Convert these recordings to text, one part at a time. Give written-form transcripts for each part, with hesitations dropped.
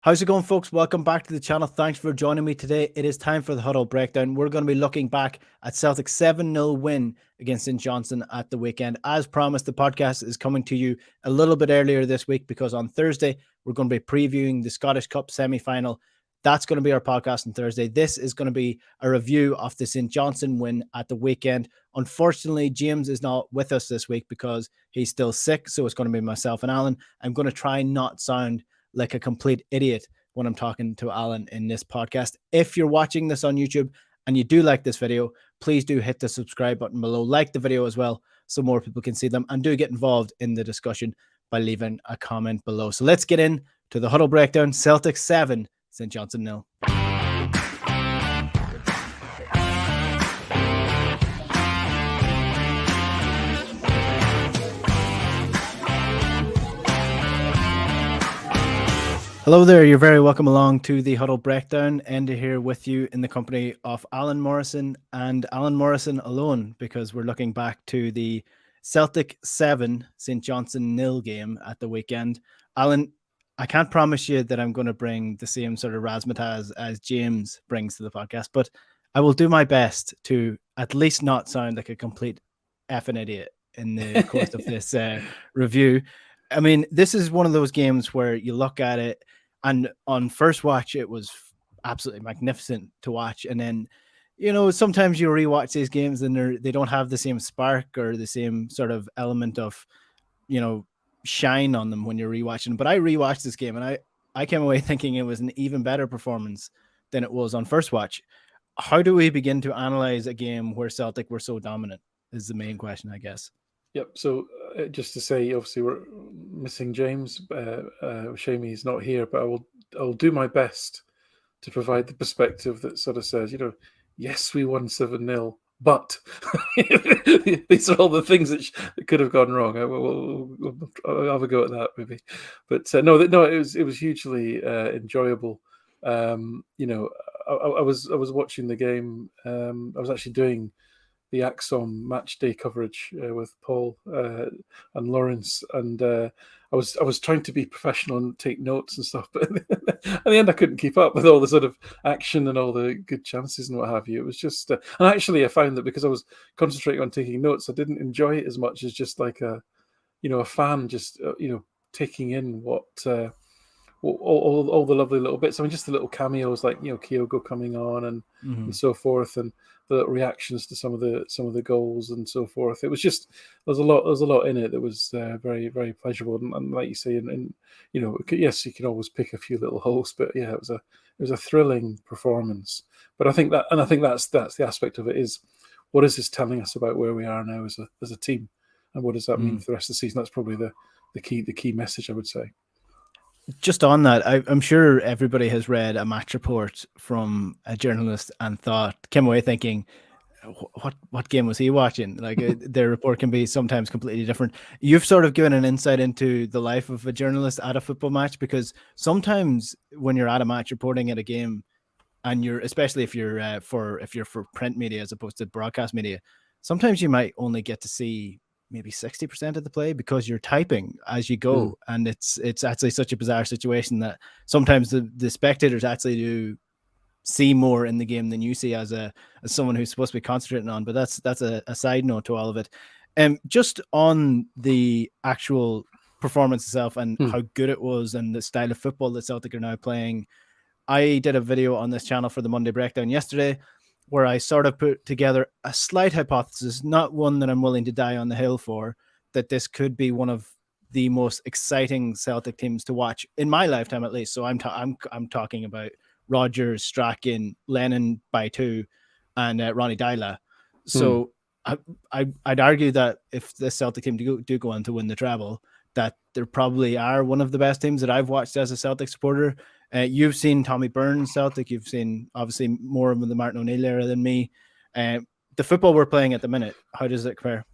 How's it going, folks? Welcome back to the channel. Thanks for joining me today. It is time for the Huddle Breakdown. We're going to be looking back at Celtic's 7-0 win against St Johnstone at the weekend. As promised, the podcast is coming to you a little bit earlier this week because on Thursday, we're going to be previewing the Scottish Cup semi-final. That's going to be our podcast on Thursday. This is going to be a review of the St Johnstone win at the weekend. Unfortunately, James is not with us this week because he's still sick, so it's going to be myself and Alan. I'm going to try not sound like a complete idiot when I'm talking to Alan in this podcast. If you're watching this on YouTube and you do like this video, please do hit the subscribe button below. Like the video as well so more people can see them, and do get involved in the discussion by leaving a comment below. So let's get in to the Huddle Breakdown. Celtic 7, St Johnstone 0. Hello there, you're very welcome along to the Huddle Breakdown. Enda here with you in the company of Alan Morrison and Alan Morrison alone, because we're looking back to the Celtic 7, St Johnstone 0 game at the weekend. Alan, I can't promise you that I'm going to bring the same sort of razzmatazz as James brings to the podcast, but I will do my best to at least not sound like a complete effing idiot in the course of this review. I mean, this is one of those games where you look at it, and on first watch, it was absolutely magnificent to watch. And then, you know, sometimes you rewatch these games and they don't have the same spark or the same sort of element of, you know, shine on them when you're rewatching. But I rewatched this game and I came away thinking it was an even better performance than it was on first watch. How do we begin to analyze a game where Celtic were so dominant is the main question, I guess. Yep. So just to say, obviously we're missing James. Shame he's not here, but I'll do my best to provide the perspective that sort of says, you know, yes, we won 7-0, but these are all the things that could have gone wrong. I'll have a go at that maybe, but no, it was hugely enjoyable. You know, I was watching the game. I was actually doing the Axon match day coverage with Paul and Lawrence, and I was trying to be professional and take notes and stuff, but at the end I couldn't keep up with all the sort of action and all the good chances and what have you. It was just, and actually I found that because I was concentrating on taking notes, I didn't enjoy it as much as just like a fan just taking in what. All the lovely little bits. I mean, just the little cameos like Kygo coming on and so forth, and the reactions to some of the goals and so forth. It was just there's a lot in it that was very, very pleasurable. And like you say, and yes, you can always pick a few little holes, but yeah, it was a thrilling performance. But I think that's the aspect of it is what is this telling us about where we are now as a team, and what does that mean for the rest of the season? That's probably the key message, I would say. Just on that, I'm sure everybody has read a match report from a journalist and came away thinking, what game was he watching? Like their report can be sometimes completely different. You've sort of given an insight into the life of a journalist at a football match, because sometimes when you're at a match reporting at a game, and especially if you're for print media as opposed to broadcast media, sometimes you might only get to see maybe 60% of the play because you're typing as you go. And it's actually such a bizarre situation that sometimes the spectators actually do see more in the game than you see as someone who's supposed to be concentrating on. But that's a side note to all of it. Just on the actual performance itself and how good it was and the style of football that Celtic are now playing, I did a video on this channel for the Monday Breakdown yesterday where I sort of put together a slight hypothesis, not one that I'm willing to die on the hill for, that this could be one of the most exciting Celtic teams to watch in my lifetime, at least. So I'm talking about Rodgers, Strachan, Lennon by two, and Ronnie Dyla. So I'd argue that if the Celtic team do go on to win the treble, that there probably are one of the best teams that I've watched as a Celtic supporter. You've seen Tommy Burns Celtic. You've seen obviously more of the Martin O'Neill era than me. The football we're playing at the minute, how does it compare?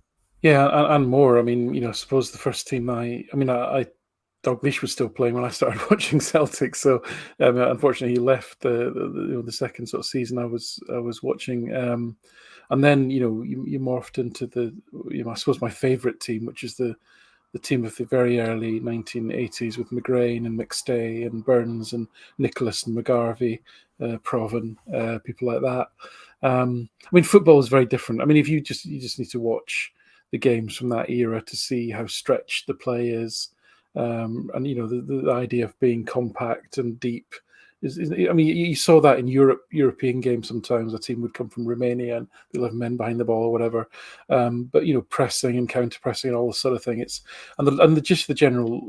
Yeah, and more. I mean, I suppose the first team Dalglish was still playing when I started watching Celtic. So unfortunately, he left the second sort of season I was watching. And then you morphed into I suppose my favourite team, which is the the team of the very early 1980s with McGrain and McStay and Burns and Nicholas and McGarvey, Proven, people like that. I mean, football is very different. I mean, if you just need to watch the games from that era to see how stretched the play is, and the idea of being compact and deep. I mean, you saw that in European games. Sometimes a team would come from Romania and they'll have men behind the ball or whatever. But pressing and counter pressing and all this sort of thing. Just the general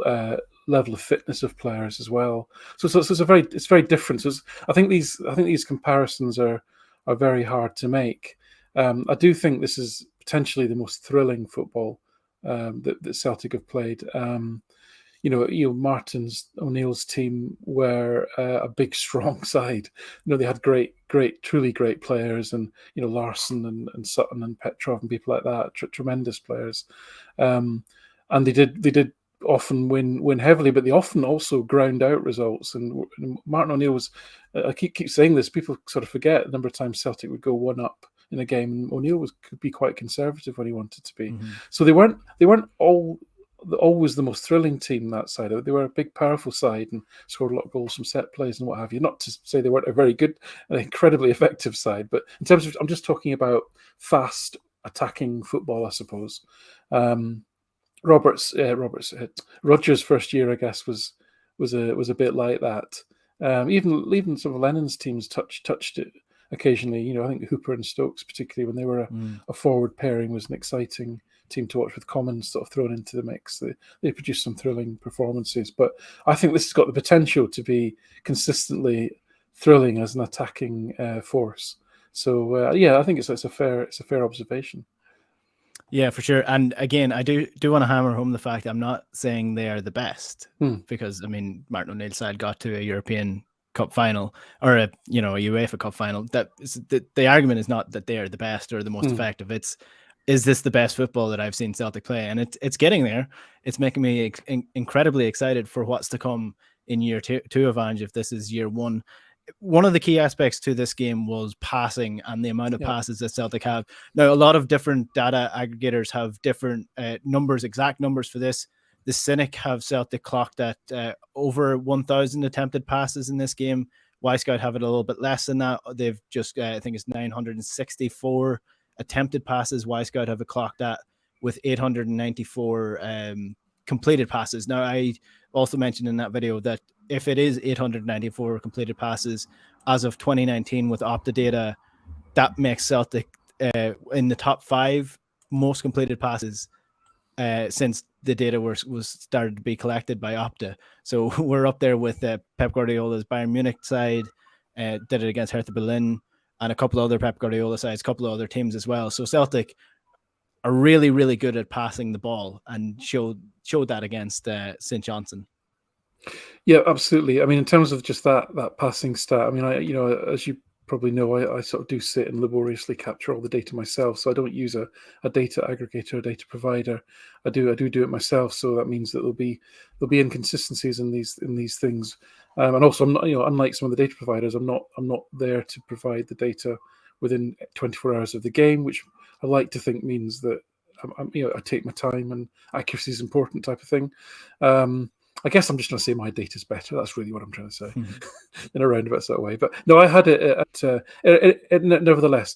level of fitness of players as well. So it's very different. I think these comparisons are very hard to make. I do think this is potentially the most thrilling football that Celtic have played. Martin's O'Neill's team were a big, strong side. They had truly great players, and Larson and Sutton and Petrov and people like that, tremendous players. And they did often win heavily, but they often also ground out results. And Martin O'Neill was, I keep saying this, people sort of forget the number of times Celtic would go 1-up in a game, and O'Neill could be quite conservative when he wanted to be. Mm-hmm. So they weren't always the most thrilling team that side of it. They were a big, powerful side and scored a lot of goals from set plays and what have you. Not to say they weren't a very good and incredibly effective side, but in terms of, I'm just talking about fast attacking football, I suppose. Rogers' first year, I guess, was a bit like that. Even some of Lennon's teams touched it occasionally. I think Hooper and Stokes, particularly when they were a forward pairing, was an exciting team to watch with Commons sort of thrown into the mix. They produced some thrilling performances, but I think this has got the potential to be consistently thrilling as an attacking force. So I think it's a fair observation. Yeah, for sure. And again, I do want to hammer home the fact I'm not saying they are the best, because I mean Martin O'Neill's side got to a European Cup final or a UEFA Cup final. That is, the argument is not that they are the best or the most effective. Is this the best football that I've seen Celtic play? And it's getting there. It's making me incredibly excited for what's to come in year two of Ange, if this is year one. One of the key aspects to this game was passing and the amount of passes that Celtic have. Now, a lot of different data aggregators have different exact numbers for this. The Cynic have Celtic clocked at over 1,000 attempted passes in this game. Y-Scout have it a little bit less than that. They've just, I think it's 964 attempted passes. Y-Scout have it clocked at with 894 completed passes. Now, I also mentioned in that video that if it is 894 completed passes as of 2019 with Opta data, that makes Celtic in the top 5 most completed passes since the data was started to be collected by Opta. So we're up there with Pep Guardiola's Bayern Munich side, did it against Hertha Berlin, and a couple of other Pep Guardiola sides, a couple of other teams as well. So Celtic are really, really good at passing the ball and showed that against St Johnstone. Yeah, absolutely. I mean, in terms of just that passing stat, I mean, as you probably know, I sort of do sit and laboriously capture all the data myself. So I don't use a data aggregator, a data provider. I do it myself. So that means that there'll be inconsistencies in these things. And also, I'm not, unlike some of the data providers, I'm not there to provide the data within 24 hours of the game, which I like to think means that I take my time and accuracy is important type of thing. I guess I'm just going to say my data's better. That's really what I'm trying to say in a roundabout sort of way. But no, I had it nevertheless,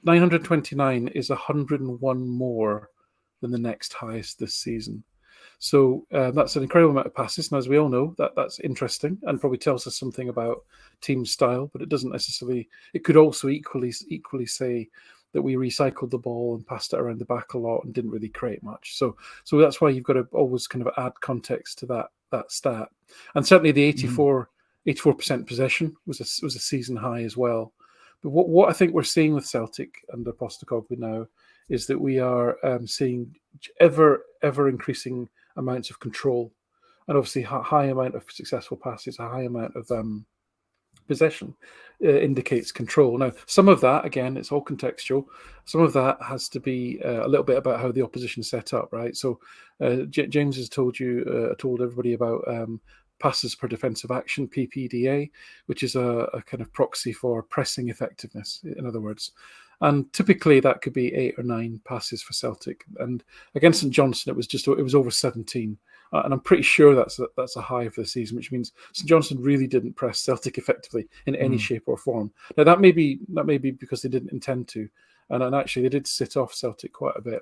929 is 101 more than the next highest this season. So that's an incredible amount of passes. And as we all know, that's interesting and probably tells us something about team style, but it doesn't necessarily, it could also equally say that we recycled the ball and passed it around the back a lot and didn't really create much. So that's why you've got to always kind of add context to that stat. And certainly the 84% possession was a season high as well. But what I think we're seeing with Celtic under Postecoglou now is that we are seeing ever increasing amounts of control, and obviously a high amount of successful passes, a high amount of possession indicates control. Now, some of that, again, it's all contextual. Some of that has to be a little bit about how the opposition set up, right? So James has told everybody about passes per defensive action, PPDA, which is a kind of proxy for pressing effectiveness, in other words. And typically that could be 8 or 9 passes for Celtic. And against St Johnstone, it was over 17. And I'm pretty sure that's a high for the season, which means St Johnstone really didn't press Celtic effectively in any shape or form. Now that may be because they didn't intend to, and actually they did sit off Celtic quite a bit.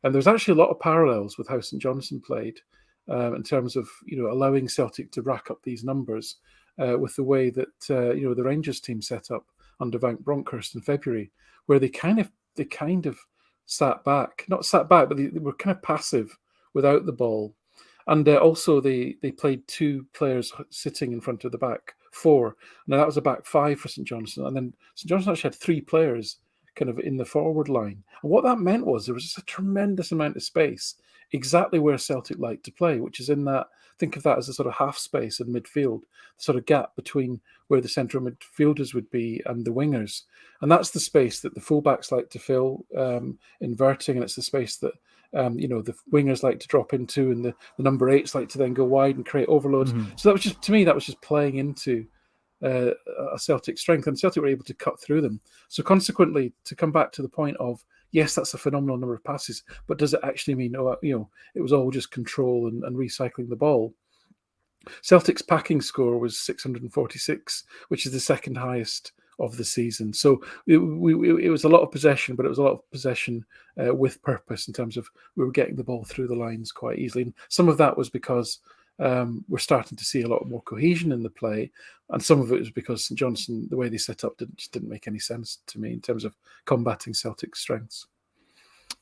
And there's actually a lot of parallels with how St Johnstone played in terms of allowing Celtic to rack up these numbers with the way that the Rangers team set up under Van Bronckhorst in February, where they kind of sat back, not sat back, but they were kind of passive without the ball. And also they played 2 players sitting in front of the back 4. Now that was a back 5 for St Johnstone, and then St Johnstone actually had 3 players kind of in the forward line. And what that meant was there was just a tremendous amount of space, exactly where Celtic like to play, which is in that, think of that as a sort of half space in midfield, the sort of gap between where the central midfielders would be and the wingers. And that's the space that the fullbacks like to fill, inverting, and it's the space that the wingers like to drop into, and the number 8s like to then go wide and create overloads. So that was just, to me, that was just playing into a Celtic strength, and Celtic were able to cut through them. So consequently, to come back to the point of, yes, that's a phenomenal number of passes, but does it actually mean, it was all just control and recycling the ball? Celtic's packing score was 646, which is the second highest of the season. So it was a lot of possession, but it was a lot of possession with purpose in terms of we were getting the ball through the lines quite easily. And some of that was because we're starting to see a lot more cohesion in the play, and some of it was because St Johnstone, the way they set up, just didn't make any sense to me in terms of combating Celtic's strengths.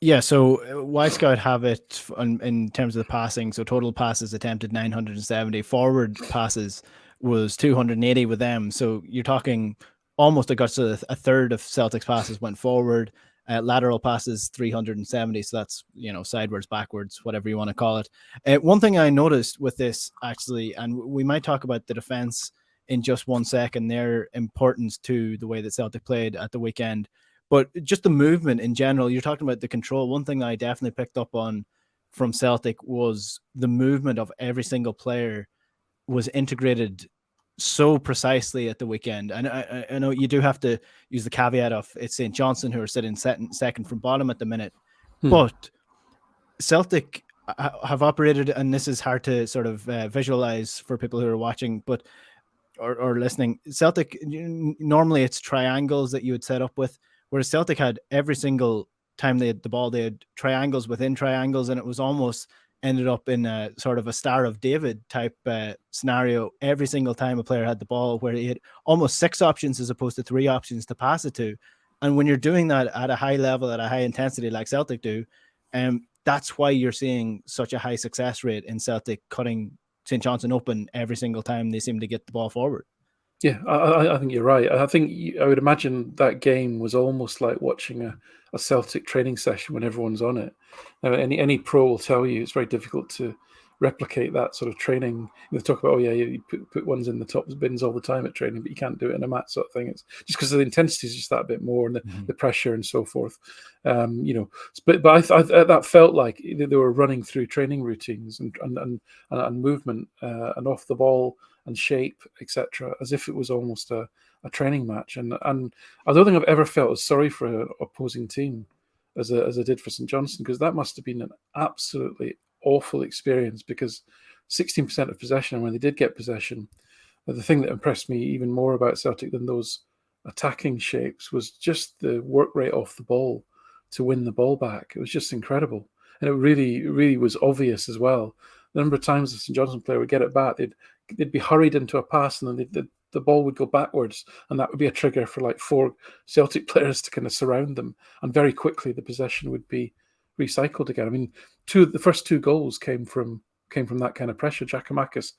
Yeah, so Wyscout have it in terms of the passing. So total passes attempted 970, forward passes was 280 with them. So you're talking almost a third of Celtic's passes went forward. Lateral passes 370, so that's sideways, backwards, whatever you want to call it. One thing I noticed with this actually, and we might talk about the defense in just 1 second, their importance to the way that Celtic played at the weekend, but just the movement in general. You're talking about the control. One thing that I definitely picked up on from Celtic was the movement of every single player was integrated so precisely at the weekend. And I know you do have to use the caveat of it's St Johnstone who are sitting second from bottom at the minute, but Celtic have operated, and this is hard to sort of visualize for people who are watching, but or listening. Celtic, normally it's triangles that you would set up with, whereas Celtic had every single time they had the ball, they had triangles within triangles, and it was almost ended up in a sort of a Star of David type scenario every single time a player had the ball, where he had almost 6 options as opposed to 3 options to pass it to. And when you're doing that at a high level, at a high intensity like Celtic do, that's why you're seeing such a high success rate in Celtic cutting St Johnstone open every single time they seem to get the ball forward. Yeah, I think you're right. I would imagine that game was almost like watching a Celtic training session when everyone's on it. Now, any pro will tell you it's very difficult to replicate that sort of training. They talk about, you put ones in the top bins all the time at training, but you can't do it in a match sort of thing. It's just because the intensity is just that bit more, and the pressure and so forth. But that felt like they were running through training routines and movement and off the ball and shape, etc., as if it was almost a training match. And I don't think I've ever felt as sorry for an opposing team as I did for St Johnstone, because that must have been an absolutely awful experience, because 16% of possession, and when they did get possession, the thing that impressed me even more about Celtic than those attacking shapes was just the work rate off the ball to win the ball back. It was just incredible, and it really was obvious as well. The number of times the St Johnstone player would get it back, they'd be hurried into a pass, and then the ball would go backwards, and that would be a trigger for like 4 Celtic players to kind of surround them, and very quickly the possession would be recycled again. I mean, the first 2 goals came from that kind of pressure. Giakoumakis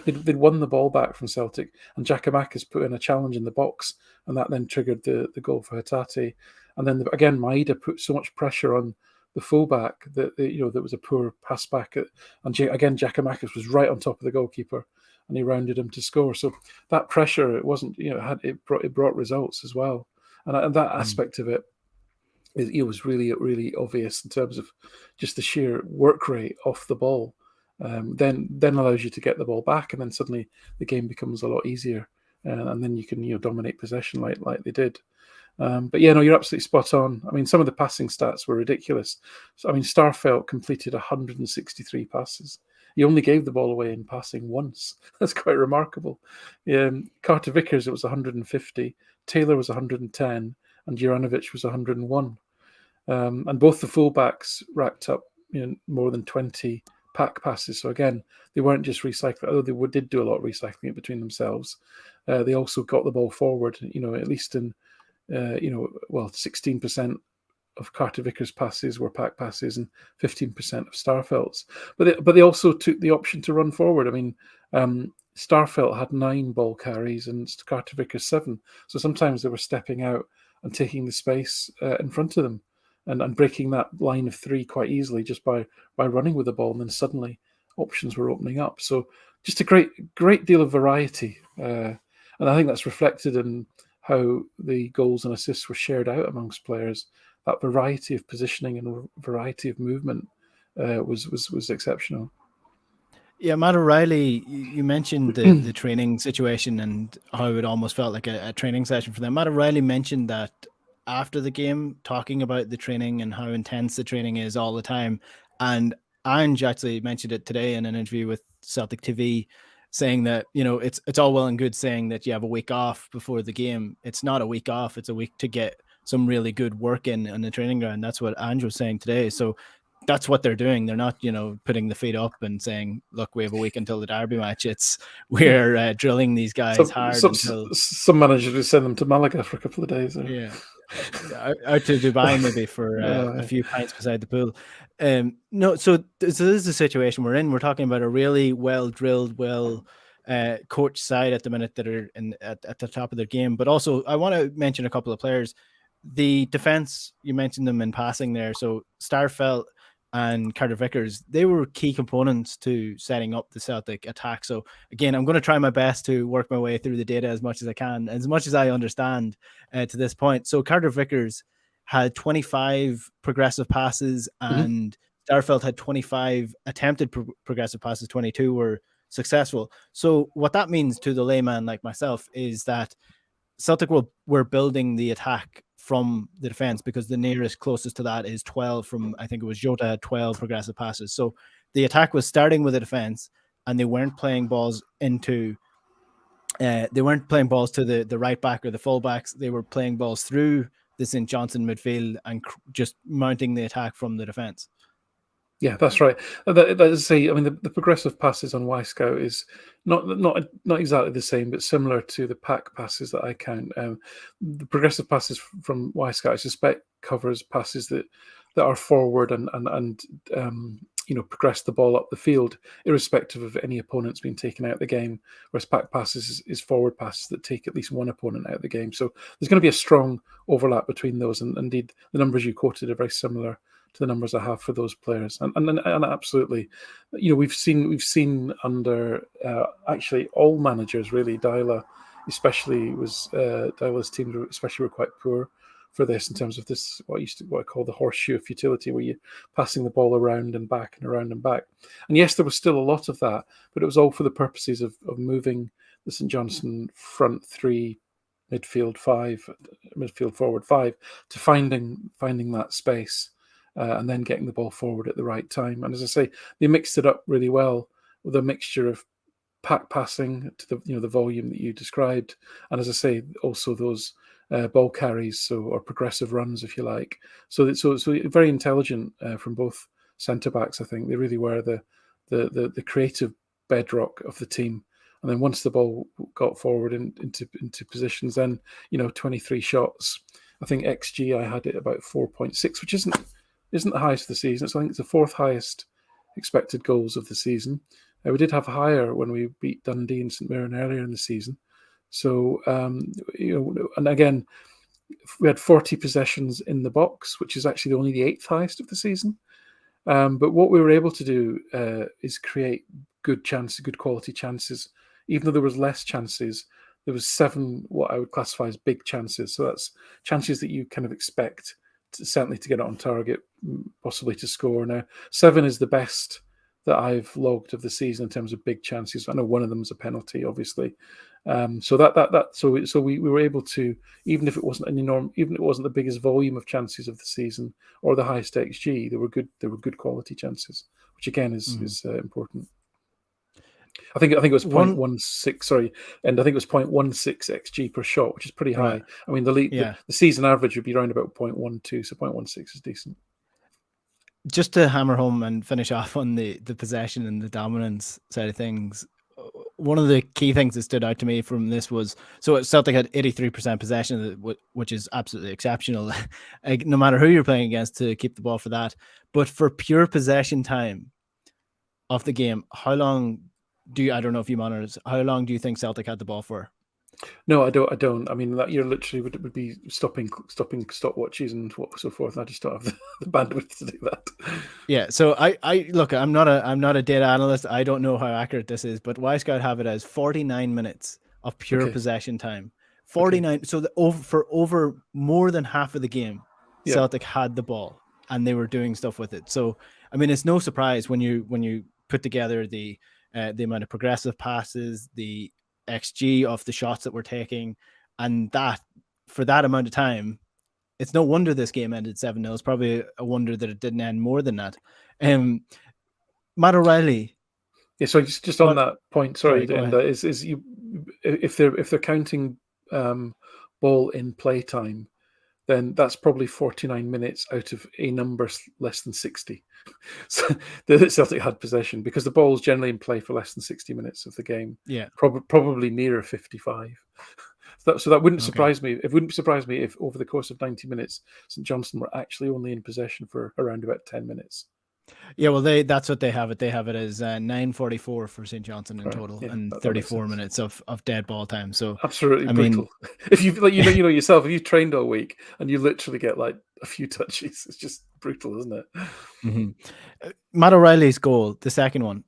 they'd won the ball back from Celtic, and Giakoumakis put in a challenge in the box, and that then triggered the goal for Hatate. And then again, Maeda put so much pressure on the fullback that there was a poor pass back, and again Giakoumakis was right on top of the goalkeeper, and he rounded him to score. So that pressure, it brought results as well, and that aspect of it was really obvious in terms of just the sheer work rate off the ball. Then allows you to get the ball back, and then suddenly the game becomes a lot easier, and then you can dominate possession like they did. But yeah, no, you're absolutely spot on. I mean, some of the passing stats were ridiculous. So, I mean, Starfelt completed 163 passes. He only gave the ball away in passing once. That's quite remarkable. Carter Vickers, it was 150. Taylor was 110, and Juranovic was 101. And both the fullbacks racked up more than 20 pack passes. So again, they weren't just recycling, although they did do a lot of recycling it between themselves. They also got the ball forward, at least in 16% of Carter Vickers' passes were pack passes and 15% of Starfelt's. But they also took the option to run forward. I mean, Starfelt had 9 ball carries and Carter Vickers 7. So sometimes they were stepping out and taking the space in front of them and breaking that line of 3 quite easily just by running with the ball. And then suddenly options were opening up. So just a great deal of variety. And I think that's reflected in how the goals and assists were shared out amongst players. That variety of positioning and variety of movement was exceptional. Yeah, Matt O'Reilly, you mentioned the training situation and how it almost felt like a training session for them. Matt O'Reilly mentioned that after the game, talking about the training and how intense the training is all the time. And Ange actually mentioned it today in an interview with Celtic TV, saying that, it's all well and good saying that you have a week off before the game. It's not a week off. It's a week to get some really good work in on the training ground. That's what Ange was saying today. So that's what they're doing. They're not, putting the feet up and saying, look, we have a week until the derby match. It's we're drilling these guys hard until some managers will send them to Malaga for a couple of days. Yeah. Out to Dubai maybe for a few pints beside the pool. No, so this is the situation we're in. We're talking about a really well drilled, coached side at the minute that are at the top of their game. But also, I want to mention a couple of players. The defense, you mentioned them in passing there. So Starfelt and Carter Vickers, they were key components to setting up the Celtic attack. So again, I'm going to try my best to work my way through the data as much as I can, as much as I understand to this point. So Carter Vickers had 25 progressive passes and Starfelt had 25 attempted progressive passes, 22 were successful. So what that means to the layman like myself is that Celtic were building the attack from the defense because the nearest closest to that is 12 from, I think it was Jota had 12 progressive passes. So the attack was starting with the defense and they weren't playing balls to the right back or the full backs. They were playing balls through the St Johnstone midfield and just mounting the attack from the defense. Yeah, that's right. Let's say, I mean, the progressive passes on Y-Scout is not exactly the same, but similar to the pack passes that I count. The progressive passes from Y-Scout, I suspect, covers passes that are forward and progress the ball up the field, irrespective of any opponents being taken out of the game. Whereas pack passes is forward passes that take at least one opponent out of the game. So there's going to be a strong overlap between those, and indeed the numbers you quoted are very similar to the numbers I have for those players, and absolutely, we've seen under actually all managers really. Deila, especially Deila's teams especially were quite poor for this in terms of this what I call the horseshoe of futility, where you're passing the ball around and back and around and back. And yes, there was still a lot of that, but it was all for the purposes of moving the St Johnstone front 3, midfield forward 5 to finding that space. And then getting the ball forward at the right time. And as I say, they mixed it up really well with a mixture of pack passing to the volume that you described, and as I say, also those ball carries, or progressive runs, if you like. So very intelligent from both centre backs. I think they really were the creative bedrock of the team. And then once the ball got forward into positions, then 23 shots. I think XG I had it about 4.6, which isn't the highest of the season. So I think it's the 4th highest expected goals of the season. We did have higher when we beat Dundee and St Mirren earlier in the season. So, and again, we had 40 possessions in the box, which is actually only the 8th highest of the season. But what we were able to do is create good quality chances. Even though there was less chances, there was 7 what I would classify as big chances. So that's chances that you kind of expect certainly to get it on target, possibly to score. Now, 7 is the best that I've logged of the season in terms of big chances. I know one of them was a penalty, obviously. So we were able to, even if it wasn't even if it wasn't the biggest volume of chances of the season or the highest XG, there were good quality chances, which again is important. I think it was 0.16. Sorry, and I think it was 0.16 XG per shot, which is pretty high. Right. I mean, the season average would be around about 0.12, so 0.16 is decent. Just to hammer home and finish off on the possession and the dominance side of things, one of the key things that stood out to me from this was, so Celtic had 83% possession, which is absolutely exceptional, no matter who you're playing against, to keep the ball for that. But for pure possession time of the game, how long I don't know if you monitor this, how long do you think Celtic had the ball for? No, I don't. I mean, that year literally would be stopping stopwatches and so forth. I just don't have the bandwidth to do that. Yeah, so I look, I'm not a data analyst. I don't know how accurate this is, but Wisecout have it as 49 minutes of pure possession time. 49. So for over more than half of the game, Celtic had the ball and they were doing stuff with it. So I mean, it's no surprise when you put together the amount of progressive passes, the XG of the shots that we're taking, and that for that amount of time, it's no wonder this game ended 7-0. It's probably a wonder that it didn't end more than that. Matt O'Reilly. Yeah, so just on that point, sorry, Enda, is you if they're counting ball in play time, then that's probably 49 minutes out of a number less than 60. So the Celtic had possession because the ball's generally in play for less than 60 minutes of the game. Yeah, probably nearer 55. So that wouldn't surprise me. It wouldn't surprise me if over the course of 90 minutes, St Johnstone were actually only in possession for around about 10 minutes. Yeah, well, that's what they have it. They have it as 9:44 for St Johnstone in total, and 34 minutes of dead ball time. So absolutely brutal. If you yourself, if you've trained all week and you literally get like a few touches, it's just brutal, isn't it? Mm-hmm. Matt O'Reilly's goal, the second one.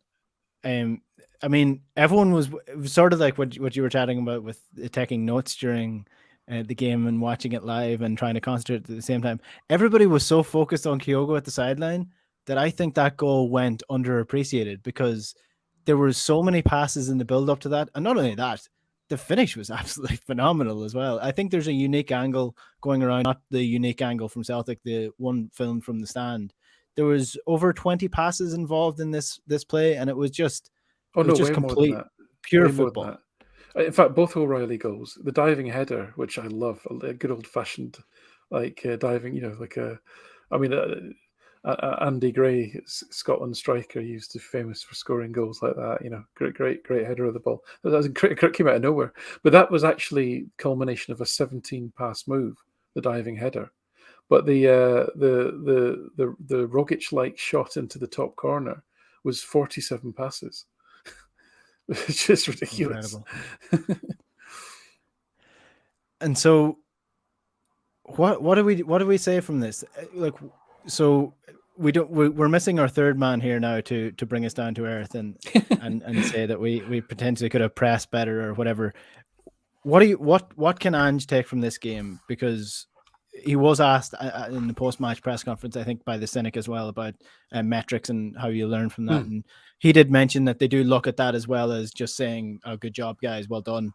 I mean, everyone was sort of like what you were chatting about with taking notes during the game and watching it live and trying to concentrate at the same time. Everybody was so focused on Kygo at the sideline that I think that goal went underappreciated because there were so many passes in the build up to that. And not only that, the finish was absolutely phenomenal as well. I think there's a unique angle going around, not the unique angle from Celtic, the one filmed from the stand. There was over 20 passes involved in this play, and it was just complete, pure football. In fact, both O'Reilly goals, the diving header, which I love, a good old fashioned diving, Andy Gray, Scotland striker, used to be famous for scoring goals like that. Great header of the ball. That came out of nowhere, but that was actually culmination of a 17 pass move, the diving header. But the Rogic-like shot into the top corner was 47 passes. It's just ridiculous. And so, what do we say from this? Like, so we're missing our third man here now to bring us down to earth and say that we potentially could have pressed better or whatever. What can Ange take from this game? Because he was asked in the post-match press conference, I think by the Cynic as well, about metrics and how you learn from that. And he did mention that they do look at that as well as just saying, "Oh, good job, guys, well done."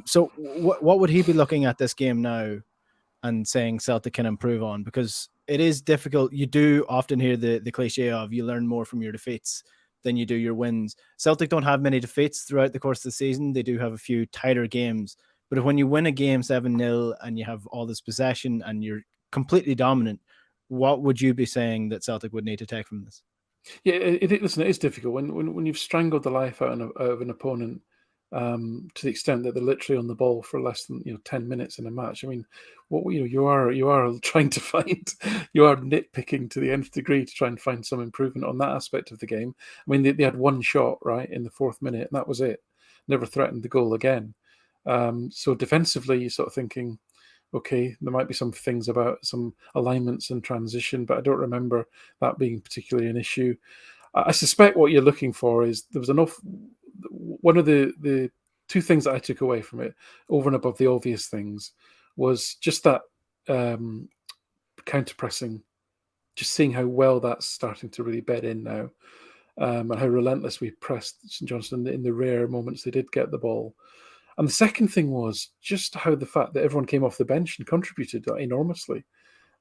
So what would he be looking at this game now and saying Celtic can improve on? Because it is difficult. You do often hear the cliche of you learn more from your defeats than you do your wins. Celtic don't have many defeats throughout the course of the season. They do have a few tighter games. But when you win a game 7-0 and you have all this possession and you're completely dominant, what would you be saying that Celtic would need to take from this? Yeah, listen, it is difficult when you've strangled the life out of an opponent to the extent that they're literally on the ball for less than 10 minutes in a match. I mean, you are trying to find, you are nitpicking to the nth degree to try and find some improvement on that aspect of the game. I mean, they had one shot right in the 4th minute, and that was it. Never threatened the goal again. So defensively, you're sort of thinking, okay, there might be some things about some alignments and transition, but I don't remember that being particularly an issue. I suspect what you're looking for is there was enough. One of the two things that I took away from it, over and above the obvious things, was just that counter pressing, just seeing how well that's starting to really bed in now. and how relentless we pressed St Johnstone in the rare moments they did get the ball. And the second thing was just how the fact that everyone came off the bench and contributed enormously.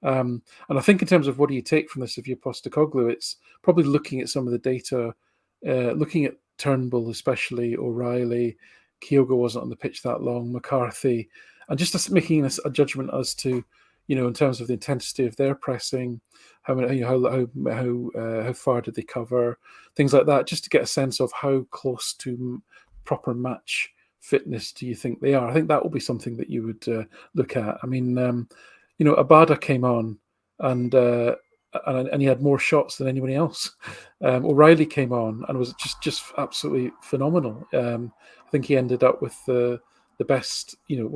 And I think in terms of what do you take from this if you're Postecoglou, it's probably looking at some of the data, looking at Turnbull, especially O'Reilly. Kygo wasn't on the pitch that long, McCarthy, and just making a judgment as to, in terms of the intensity of their pressing, how far did they cover, things like that, just to get a sense of how close to proper match fitness do you think they are. I think that will be something that you would look at. I mean, Abada came on and he had more shots than anybody else. O'Reilly came on and was just absolutely phenomenal. I think he ended up with the best. He had,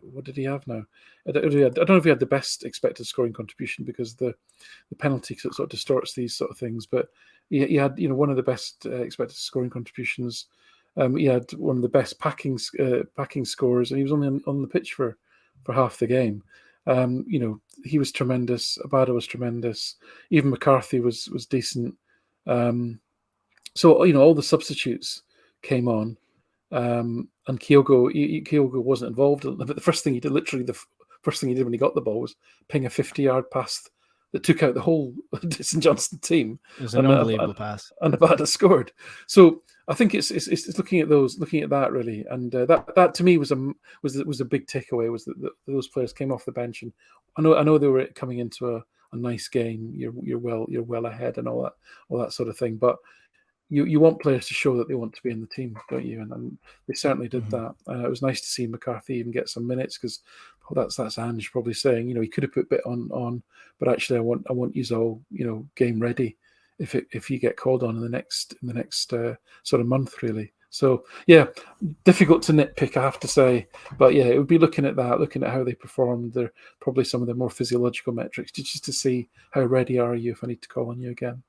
what did he have now? I don't know if he had the best expected scoring contribution, because the penalty sort of distorts these sort of things. But he had one of the best expected scoring contributions. He had one of the best packing scores, and he was only on the pitch for half the game. He was tremendous. Abada was tremendous. Even McCarthy was decent. So all the substitutes came on, and Kygo wasn't involved. But the first thing he did, literally the first thing he did when he got the ball, was ping a 50-yard pass that took out the whole St Johnstone team. It was an unbelievable pass, and Abada scored. So I think it's looking at that really, and that to me was a big takeaway, was that those players came off the bench, and I know they were coming into a nice game. You're well ahead and all that sort of thing, but you want players to show that they want to be in the team, don't you? And they certainly did that. It was nice to see McCarthy even get some minutes, because that's Ange probably saying, he could have put a bit on, but actually I want you all game ready if you get called on in the next sort of month, really. So yeah, difficult to nitpick, I have to say, but yeah, it would be looking at how they performed. They're probably some of the more physiological metrics, just to see how ready are you if I need to call on you again.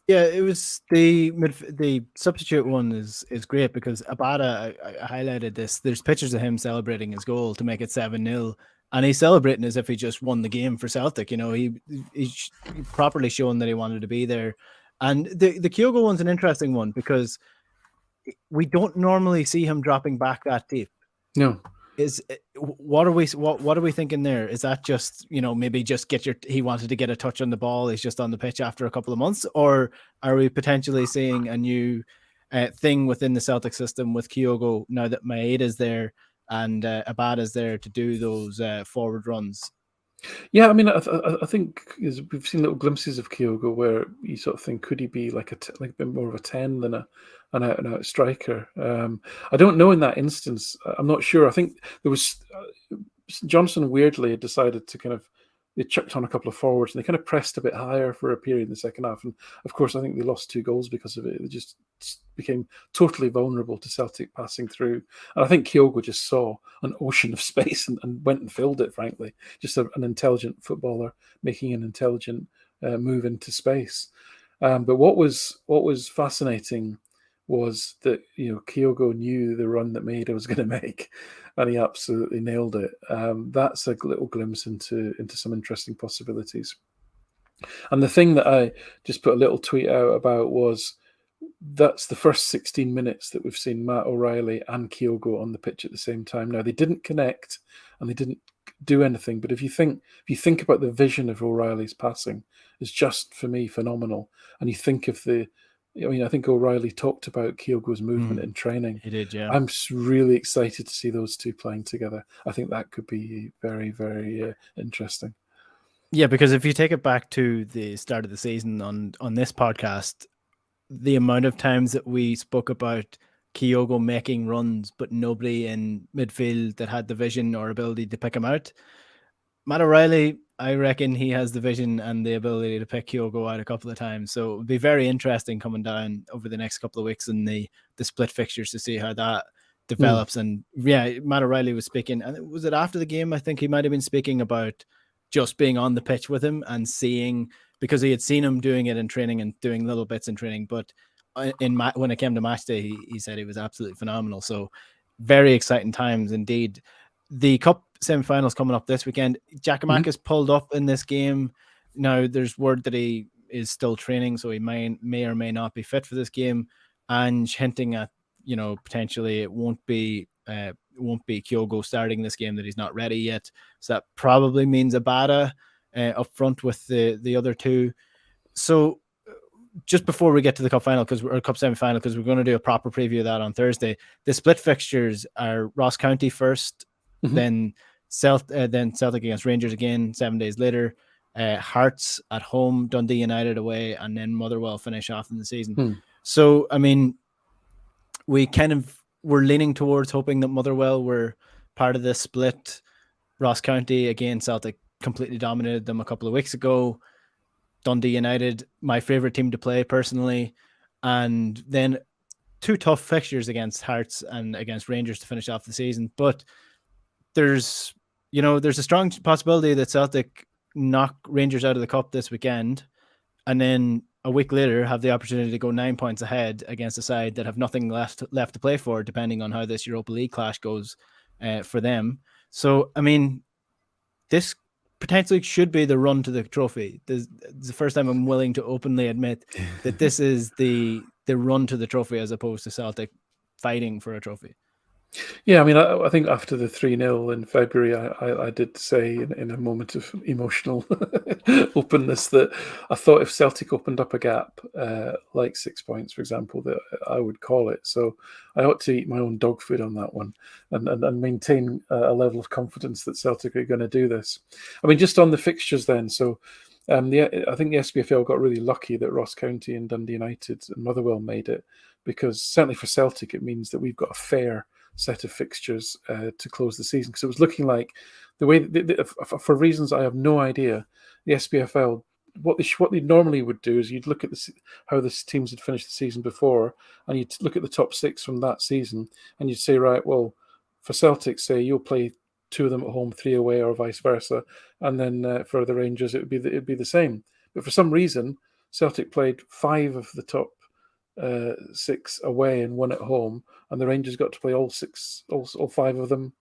Yeah, it was the substitute one is great, because Abada, I highlighted this. There's pictures of him celebrating his goal to make it 7-0, and he's celebrating as if he just won the game for Celtic. He's properly shown that he wanted to be there. And the Kygo one's an interesting one, because we don't normally see him dropping back that deep. No. What are we thinking there? Is that just maybe just he wanted to get a touch on the ball, he's just on the pitch after a couple of months, or are we potentially seeing a new thing within the Celtic system with Kygo now that Maeda is there and Abada is there to do those forward runs? Yeah, I mean, I think we've seen little glimpses of Kygo where you sort of think, could he be like a bit more of a 10 than an out striker? I don't know in that instance. I'm not sure. I think there was Johnson weirdly had decided to they chucked on a couple of forwards, and they kind of pressed a bit higher for a period in the second half. And of course, I think they lost 2 goals because of it. They just became totally vulnerable to Celtic passing through. And I think Kygo just saw an ocean of space and went and filled it, frankly. Just an intelligent footballer making an intelligent move into space. But what was fascinating was that Kygo knew the run that Maeda was going to make, and he absolutely nailed it. That's a little glimpse into some interesting possibilities. And the thing that I just put a little tweet out about was that's the first 16 minutes that we've seen Matt O'Reilly and Kygo on the pitch at the same time. Now, they didn't connect and they didn't do anything, but if you think about the vision of O'Reilly's passing, it's just, for me, phenomenal. And you think of I think O'Reilly talked about Kyogo's movement in training. He did, yeah. I'm really excited to see those two playing together. I think that could be very, very interesting. Yeah, because if you take it back to the start of the season on this podcast, the amount of times that we spoke about Kygo making runs, but nobody in midfield that had the vision or ability to pick him out. Matt O'Reilly, I reckon he has the vision and the ability to pick Kygo out a couple of times. So it would be very interesting coming down over the next couple of weeks in the split fixtures to see how that develops. And yeah, Matt O'Reilly was speaking, and was it after the game? I think he might have been speaking about just being on the pitch with him and seeing, because he had seen him doing it in training and doing little bits in training, but when it came to match day, he said he was absolutely phenomenal. So very exciting times indeed. The cup semi-finals coming up this weekend. Giakoumakis pulled up in this game. Now there's word that he is still training, so he may or may not be fit for this game. And hinting at, potentially it won't be Kygo starting this game, that he's not ready yet. So that probably means Abada up front with the other two. So just before we get to the cup final, or cup semi-final, because we're going to do a proper preview of that on Thursday, the split fixtures are Ross County first, then Celtic against Rangers again 7 days later, Hearts at home, Dundee United away, and then Motherwell finish off in the season. So, I mean, we're leaning towards hoping that Motherwell were part of this split. Ross County, again, Celtic completely dominated them a couple of weeks ago. Dundee United, my favorite team to play personally. And then 2 tough fixtures against Hearts and against Rangers to finish off the season. But there's a strong possibility that Celtic knock Rangers out of the cup this weekend, and then a week later have the opportunity to go 9 points ahead against a side that have nothing left to play for, depending on how this Europa League clash goes for them. So, I mean, this potentially should be the run to the trophy. This is the first time I'm willing to openly admit that this is the run to the trophy, as opposed to Celtic fighting for a trophy. Yeah, I mean, I think after the 3-0 in February, I did say in a moment of emotional openness that I thought if Celtic opened up a gap, like 6 points, for example, that I would call it. So I ought to eat my own dog food on that one and maintain a level of confidence that Celtic are going to do this. I mean, just on the fixtures then, so I think the SPFL got really lucky that Ross County and Dundee United and Motherwell made it, because certainly for Celtic, it means that we've got a fair set of fixtures to close the season, because it was looking like the way for reasons I have no idea, the SPFL, what they normally would do is you'd look at how the teams had finished the season before, and you'd look at the top 6 from that season, and you'd say, right, well, for Celtic, say you'll play 2 of them at home, 3 away, or vice versa, and then for the Rangers it'd be the same. But for some reason, Celtic played 5 of the top 6 away and 1 at home, and the Rangers got to play all 5 of them,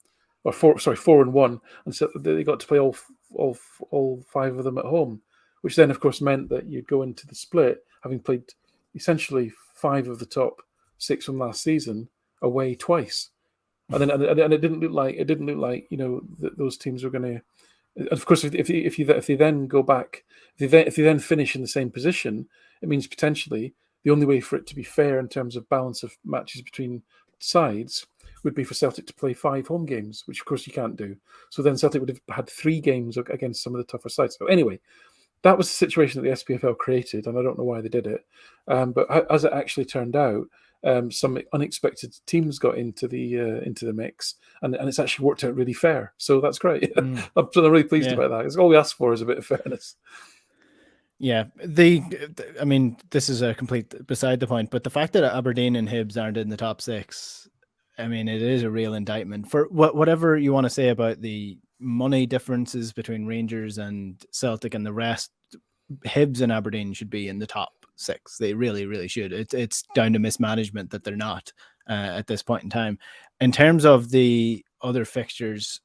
or 4 and 1, and so they got to play all 5 of them at home, which then of course meant that you'd go into the split having played essentially 5 of the top 6 from last season away twice, and it didn't look like that those teams were going to. Of course, if they then go back, if they then finish in the same position, it means potentially the only way for it to be fair in terms of balance of matches between sides would be for Celtic to play 5 home games, which of course you can't do. So then Celtic would have had 3 games against some of the tougher sides. So anyway, that was the situation that the SPFL created, and I don't know why they did it. But as it actually turned out, some unexpected teams got into the mix, and it's actually worked out really fair. So that's great. I'm really pleased about that. It's all we ask for is a bit of fairness. Yeah, I mean, this is a complete beside the point, but the fact that Aberdeen and Hibs aren't in the top 6, I mean, it is a real indictment. For whatever you want to say about the money differences between Rangers and Celtic and the rest, Hibs and Aberdeen should be in the top 6. They really, really should. It's down to mismanagement that they're not at this point in time. In terms of the other fixtures,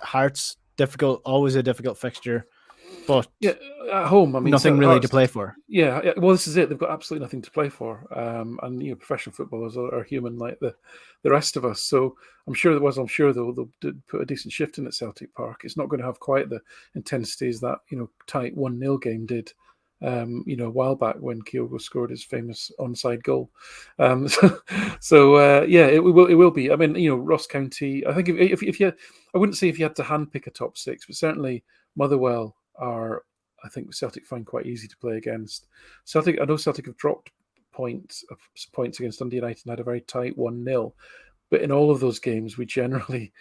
Hearts, difficult, always a difficult fixture. But yeah, at home, I mean, nothing really to play for. Yeah, well, this is it. They've got absolutely nothing to play for, and professional footballers are human like the rest of us. So I'm sure they'll put a decent shift in at Celtic Park. It's not going to have quite the intensity as that tight 1-0 game did, a while back when Kygo scored his famous onside goal. It will be. I mean, Ross County. I think if you, I wouldn't say if you had to handpick a top 6, but certainly Motherwell are, I think, Celtic find quite easy to play against. I know Celtic have dropped points against Dundee United and had a very tight 1-0, but in all of those games we generally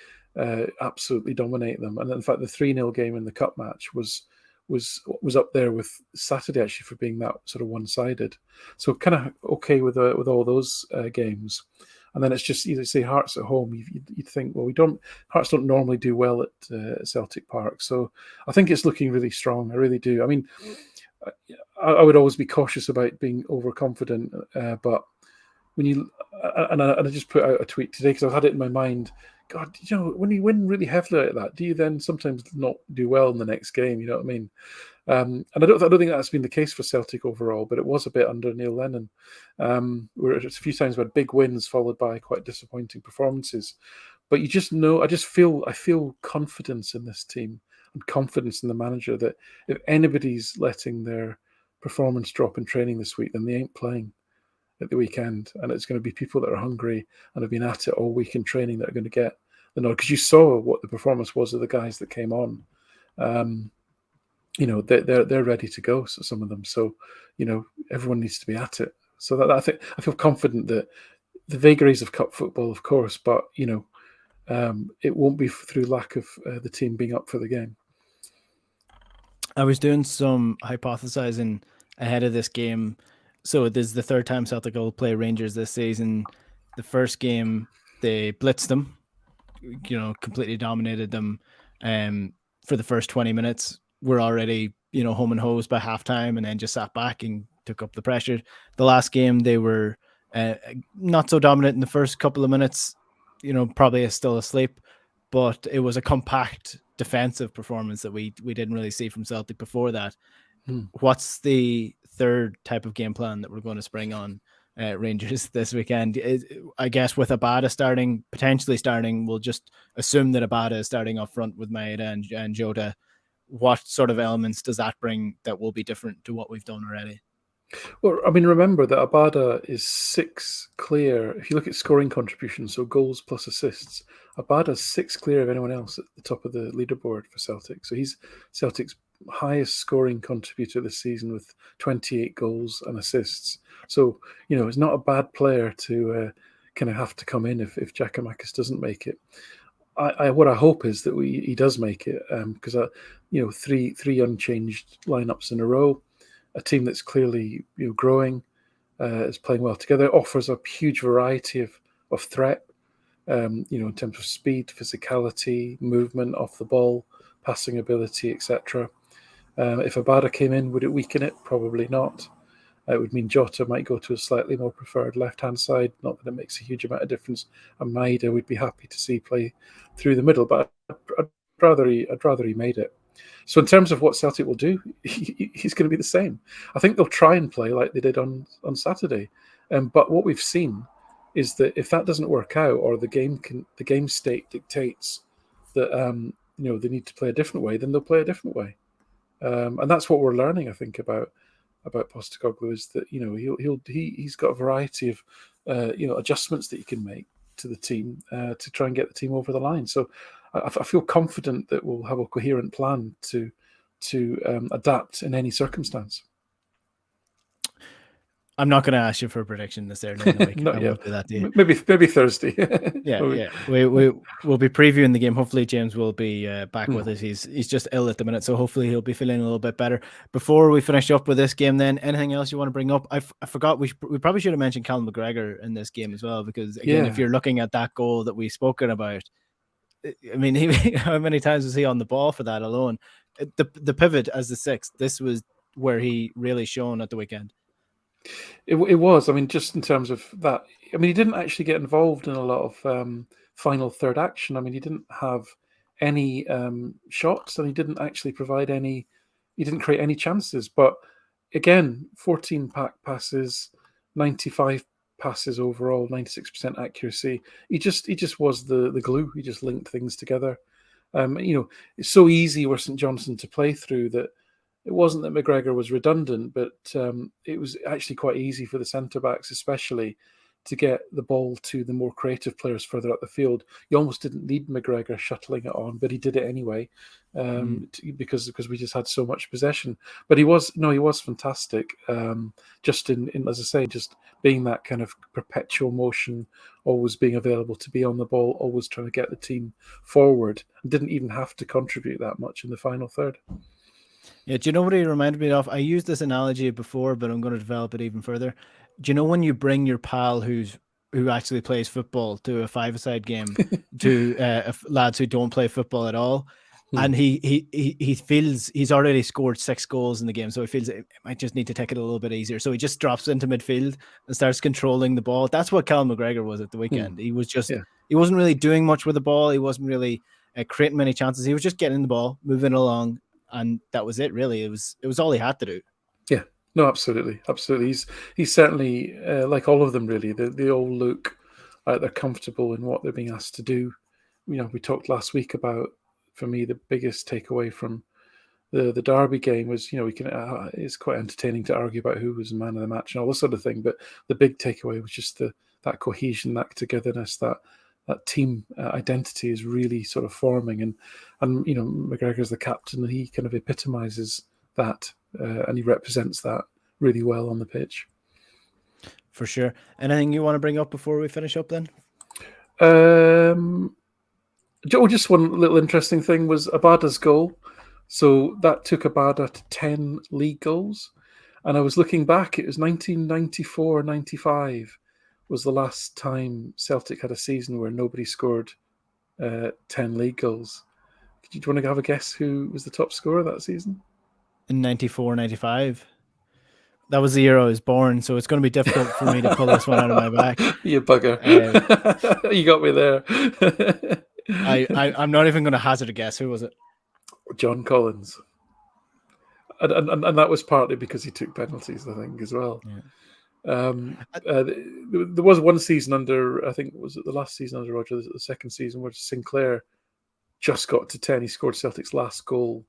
absolutely dominate them. And in fact, the 3-0 game in the cup match was up there with Saturday actually for being that sort of one-sided. So kind of okay with all those games. And then it's just, say Hearts at home, you'd think, well, Hearts don't normally do well at Celtic Park. So I think it's looking really strong. I really do. I mean, I would always be cautious about being overconfident, but when I just put out a tweet today because I've had it in my mind God, when you win really heavily like that, do you then sometimes not do well in the next game? You know what I mean? And I don't think that's been the case for Celtic overall, but it was a bit under Neil Lennon. Where it's a few times we had big wins followed by quite disappointing performances. But you just know, I feel confidence in this team and confidence in the manager that if anybody's letting their performance drop in training this week, then they ain't playing at the weekend, and it's going to be people that are hungry and have been at it all week in training that are going to get the nod. Because you saw what the performance was of the guys that came on. They're ready to go. So some of them. So everyone needs to be at it. So that I feel confident that the vagaries of cup football, of course, but it won't be through lack of the team being up for the game. I was doing some hypothesizing ahead of this game. So this is the third time Celtic will play Rangers this season. The first game, they blitzed them, completely dominated them. For the first 20 minutes, we're already, home and hosed by halftime, and then just sat back and took up the pressure. The last game, they were not so dominant in the first couple of minutes, probably still asleep, but it was a compact defensive performance that we didn't really see from Celtic before that. What's the third type of game plan that we're going to spring on Rangers this weekend? I guess with Abada potentially starting, we'll just assume that Abada is starting up front with Maeda and Jota. What sort of elements does that bring that will be different to what we've done already? Well, I mean, remember that Abada is 6 clear. If you look at scoring contributions, so goals plus assists, Abada's 6 clear of anyone else at the top of the leaderboard for Celtic. So he's Celtic's highest scoring contributor this season with 28 goals and assists. So, it's not a bad player to kind of have to come in if Giakoumakis doesn't make it. What I hope is that he does make it, because three unchanged lineups in a row, a team that's clearly growing, is playing well together, offers a huge variety of threat, in terms of speed, physicality, movement off the ball, passing ability, etc. If Abada came in, would it weaken it? Probably not. It would mean Jota might go to a slightly more preferred left-hand side. Not that it makes a huge amount of difference. And Maeda would be happy to see play through the middle, but I'd rather he made it. So in terms of what Celtic will do, he's going to be the same. I think they'll try and play like they did on Saturday. But what we've seen is that if that doesn't work out, or the game state dictates that they need to play a different way, then they'll play a different way. And that's what we're learning, I think, about Postecoglou, is that he's got a variety of adjustments that he can make to the team to try and get the team over the line. So I feel confident that we'll have a coherent plan to adapt in any circumstance. I'm not going to ask you for a prediction this early in the week. Not I yet. won't do that to you. Maybe Thursday. Yeah. We'll be previewing the game. Hopefully James will be back with us. He's just ill at the minute, so hopefully he'll be feeling a little bit better. Before we finish up with this game, then, anything else you want to bring up? I forgot we probably should have mentioned Colin McGregor in this game as well, because again, if you're looking at that goal that we've spoken about, I mean, how many times was he on the ball for that alone? The pivot as the sixth, this was where he really shone at the weekend. It was. I mean, just in terms of that, I mean, he didn't actually get involved in a lot of final third action. I mean, he didn't have any shots, and he didn't actually provide any. He didn't create any chances. But again, 14 pack passes, 95 passes overall, 96% accuracy. He just was the glue. He just linked things together. It's so easy with St Johnstone to play through that. It wasn't that McGregor was redundant, but it was actually quite easy for the centre-backs especially to get the ball to the more creative players further up the field. You almost didn't need McGregor shuttling it on, but he did it anyway because we just had so much possession. But he was fantastic, just in, as I say, just being that kind of perpetual motion, always being available to be on the ball, always trying to get the team forward, and didn't even have to contribute that much in the final third. Yeah, do you know what he reminded me of? I used this analogy before, but I'm going to develop it even further. Do you know when you bring your pal who actually plays football to a five-a-side game to lads who don't play football at all? And he feels he's already scored 6 goals in the game, so he feels it might just need to take it a little bit easier. So he just drops into midfield and starts controlling the ball. That's what Colin McGregor was at the weekend. He was just he wasn't really doing much with the ball. He wasn't really creating many chances. He was just getting the ball, moving along, and that was it. Really, it was all he had to do. Yeah, no, absolutely. He's certainly like all of them. Really, they all look like they're comfortable in what they're being asked to do. We talked last week about, for me, the biggest takeaway from the Derby game was, we can it's quite entertaining to argue about who was the man of the match and all this sort of thing, but the big takeaway was just that cohesion, that togetherness, that team identity is really sort of forming, and McGregor's the captain, and he kind of epitomizes that, and he represents that really well on the pitch. For sure. Anything you want to bring up before we finish up then? Just one little interesting thing was Abada's goal. So that took Abada to 10 league goals. And I was looking back, it was 1994-95 was the last time Celtic had a season where nobody scored 10 league goals. Do you want to have a guess who was the top scorer that season? In 94-95. That was the year I was born, so it's going to be difficult for me to pull this one out of my back. You bugger. You got me there. I'm not even going to hazard a guess. Who was it? John Collins. And that was partly because he took penalties, I think, as well. Yeah. There was one season under, I think, was it the last season under Roger, the second season, where Sinclair just got to 10. He scored Celtic's last goal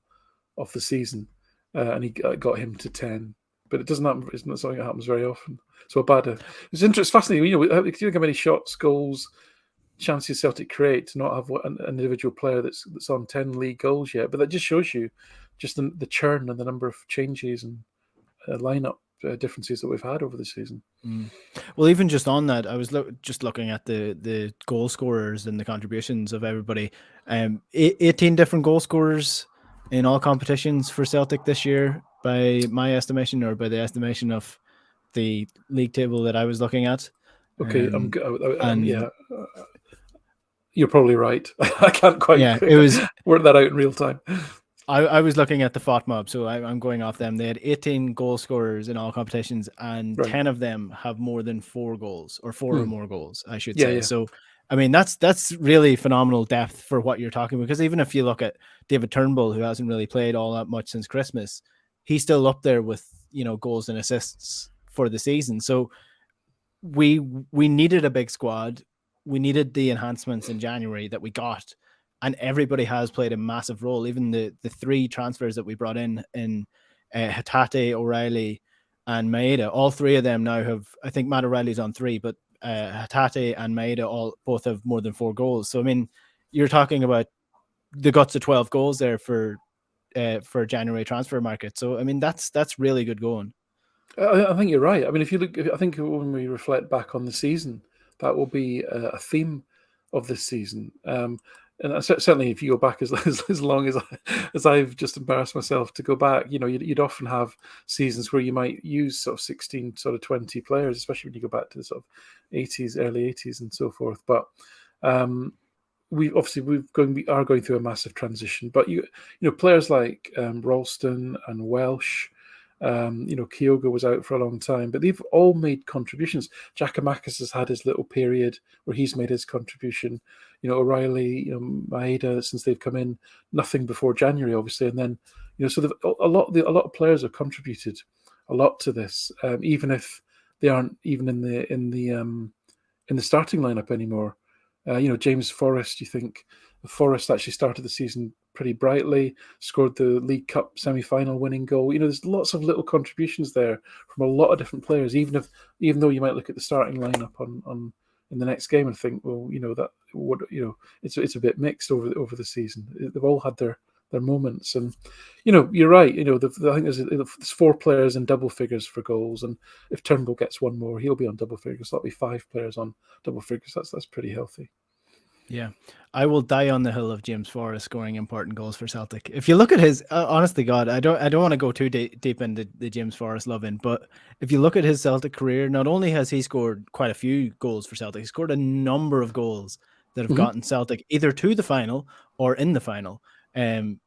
of the season, and he got him to 10. But it doesn't happen. It's not something that happens very often. So Abada, it's fascinating. You know how many shots, goals, chances Celtic create to not have an individual player that's on 10 league goals yet. But that just shows you just the churn and the number of changes and lineup differences that we've had over the season. Well, even just on that, I was just looking at the goal scorers and the contributions of everybody. 18 different goal scorers in all competitions for Celtic this year, by my estimation, or by the estimation of the league table that I was looking at. Okay, you're probably right. I can't quite work that out in real time. I was looking at the FOTMOB, so I'm going off them. They had 18 goal scorers in all competitions, and 10 of them have more than 4 goals, or 4 or more goals, I should say. Yeah. So, I mean, that's really phenomenal depth for what you're talking about. Because even if you look at David Turnbull, who hasn't really played all that much since Christmas, he's still up there with, goals and assists for the season. So we needed a big squad. We needed the enhancements in January that we got. And everybody has played a massive role. Even the 3 transfers that we brought in Hatate, OReilly, and Maeda, all 3 of them now have, I think Matt O'Reilly's on 3, but Hatate and Maeda both have more than 4 goals. So, I mean, you're talking about the guts of 12 goals there for January transfer market. So, I mean, that's really good going. I think you're right. I mean, I think when we reflect back on the season, that will be a theme of this season. And certainly, if you go back as long as I've just embarrassed myself to go back, you'd often have seasons where you might use sort of 16, sort of 20 players, especially when you go back to the sort of 80s, early 80s, and so forth. But we are going through a massive transition. But players like Ralston and Welsh. Kygo was out for a long time, but they've all made contributions. Giakoumakis has had his little period where he's made his contribution. O'Reilly, Maeda, since they've come in, nothing before January, obviously, and then so a lot of players have contributed a lot to this, even if they aren't even in the starting lineup anymore. James Forrest, you think Forrest actually started the season pretty brightly, scored the League Cup semi-final winning goal. There's lots of little contributions there from a lot of different players, even though you might look at the starting lineup on in the next game and think, well, it's a bit mixed over the season. They've all had their moments, and you're right. I think there's 4 players in double figures for goals, and if Turnbull gets one more, he'll be on double figures. That'll be 5 players on double figures. That's pretty healthy. Yeah, I will die on the hill of James Forrest scoring important goals for Celtic. If you look at his, honest to God, I don't want to go too deep into the James Forrest loving, but if you look at his Celtic career, not only has he scored quite a few goals for Celtic, he scored a number of goals that have gotten Celtic either to the final or in the final.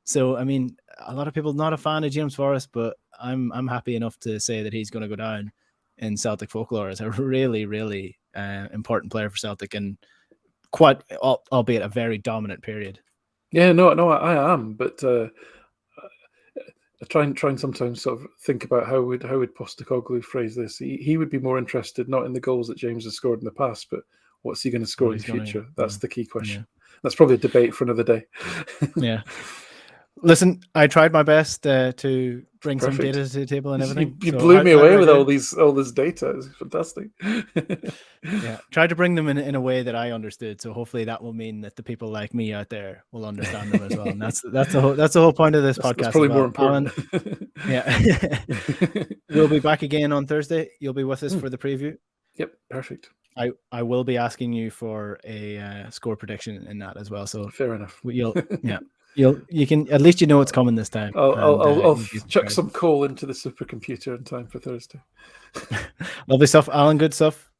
So I mean, a lot of people not a fan of James Forrest, but I'm happy enough to say that he's going to go down in Celtic folklore as a really, really important player for Celtic, and quite, albeit a very dominant period. Yeah, no, I am, but I try and sometimes sort of think about how would Postecoglou phrase this. He would be more interested not in the goals that James has scored in the past, but what's he going to score in the future? That's the key question. Yeah. That's probably a debate for another day. Yeah. Listen, I tried my best to bring some data to the table and everything. You blew me away with all this data. It's fantastic. Yeah, tried to bring them in a way that I understood. So hopefully that will mean that the people like me out there will understand them as well. And that's the whole point of this podcast. That's probably more important. Alan, yeah, we'll be back again on Thursday. You'll be with us for the preview. Yep, perfect. I will be asking you for a score prediction in that as well. So fair enough. You can at least what's coming this time. I'll chuck some coal into the supercomputer in time for Thursday. Lovely stuff, Alan. Good stuff.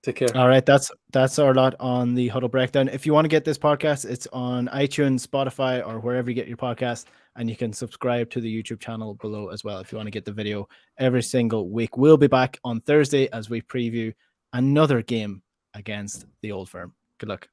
Take care. All right, that's our lot on the Huddle Breakdown. If you want to get this podcast, it's on iTunes, Spotify, or wherever you get your podcast, and you can subscribe to the YouTube channel below as well if you want to get the video every single week. We'll be back on Thursday as we preview another game against the Old Firm. Good luck.